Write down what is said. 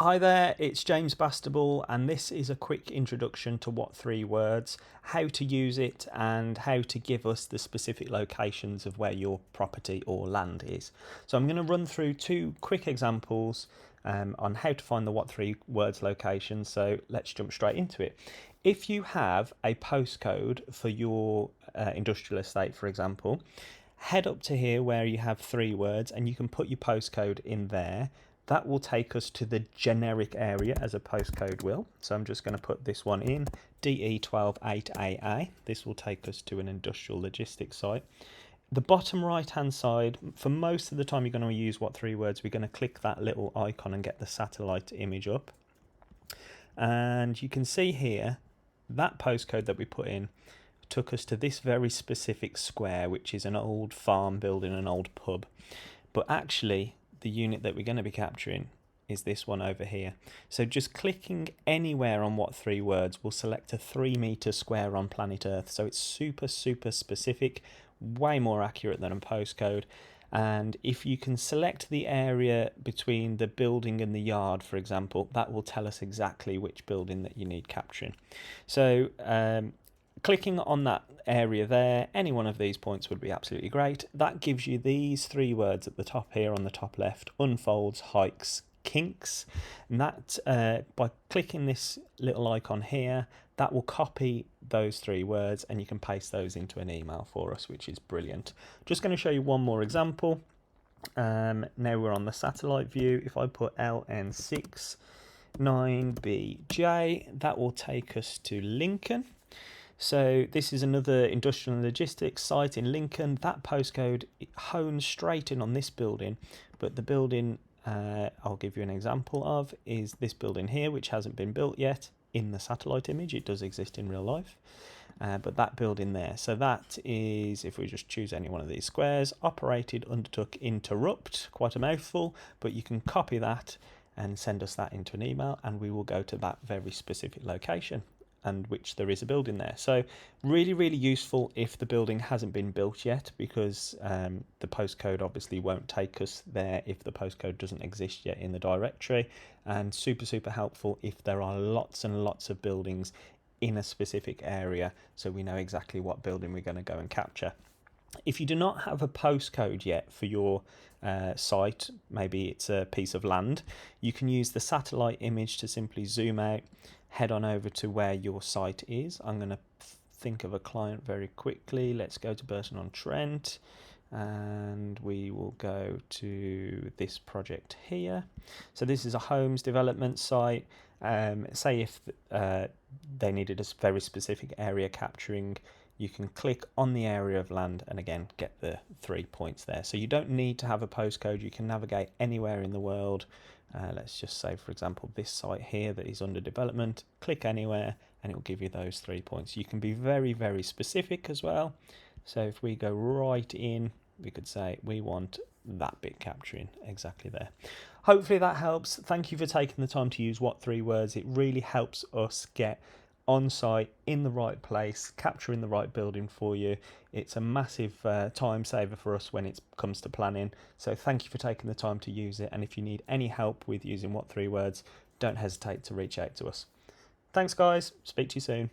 Hi there, it's James Bastable, and this is a quick introduction to What Three Words, how to use it, and how to give us the specific locations of where your property or land is. So I'm going to run through two quick examples on how to find the What Three Words location. So let's jump straight into it. If you have a postcode for your industrial estate, for example, head up to here where you have 3 words and you can put your postcode in there. That will take us to the generic area as a postcode will. So I'm just going to put this one in, DE128AA. This will take us to an industrial logistics site. The bottom right hand side, for most of the time you're going to use What Three Words, we're going to click that little icon and get the satellite image up. And you can see here, that postcode that we put in took us to this very specific square, which is an old farm building, an old pub. But actually, the unit that we're going to be capturing is this one over here. So just clicking anywhere on What Three Words will select a 3 meter square on planet Earth. So it's super specific, way more accurate than a postcode. And if you can select the area between the building and the yard, for example, that will tell us exactly which building that you need capturing. So clicking on that area there, any one of these points would be absolutely great. That gives you these 3 words at the top here on the top left: unfolds, hikes, kinks. And that by clicking this little icon here, that will copy those 3 words and you can paste those into an email for us, which is brilliant. Just going to show you one more example. Now we're on the satellite view. If I put LN6 9BJ, that will take us to Lincoln. So this is another industrial and logistics site in Lincoln. That postcode hones straight in on this building, but the building I'll give you an example of is this building here, which hasn't been built yet in the satellite image. It does exist in real life, but that building there. So that is, if we just choose any one of these squares, operated, undertook, interrupt, quite a mouthful, but you can copy that and send us that into an email and we will go to that very specific location, and which there is a building there. So really useful if the building hasn't been built yet, because the postcode obviously won't take us there if the postcode doesn't exist yet in the directory, and super helpful if there are lots and lots of buildings in a specific area, so we know exactly what building we're going to go and capture. If you do not have a postcode yet for your site, maybe it's a piece of land, you can use the satellite image to simply zoom out, head on over to where your site is. I'm going to think of a client very quickly. Let's go to Burton-on-Trent and we will go to this project here. So this is a homes development site. Say if they needed a very specific area capturing, you can click on the area of land and again get the 3 points there. So you don't need to have a postcode, you can navigate anywhere in the world. Let's just say, for example, this site here that is under development, click anywhere and it will give you those 3 points. You can be very specific as well. So if we go right in, we could say we want that bit capturing exactly there. Hopefully that helps. Thank you for taking the time to use What Three Words. It really helps us get on site in the right place, capturing the right building for you. It's a massive time saver for us when it comes to planning. So thank you for taking the time to use it. And if you need any help with using What Three Words, don't hesitate to reach out to us. Thanks guys, speak to you soon.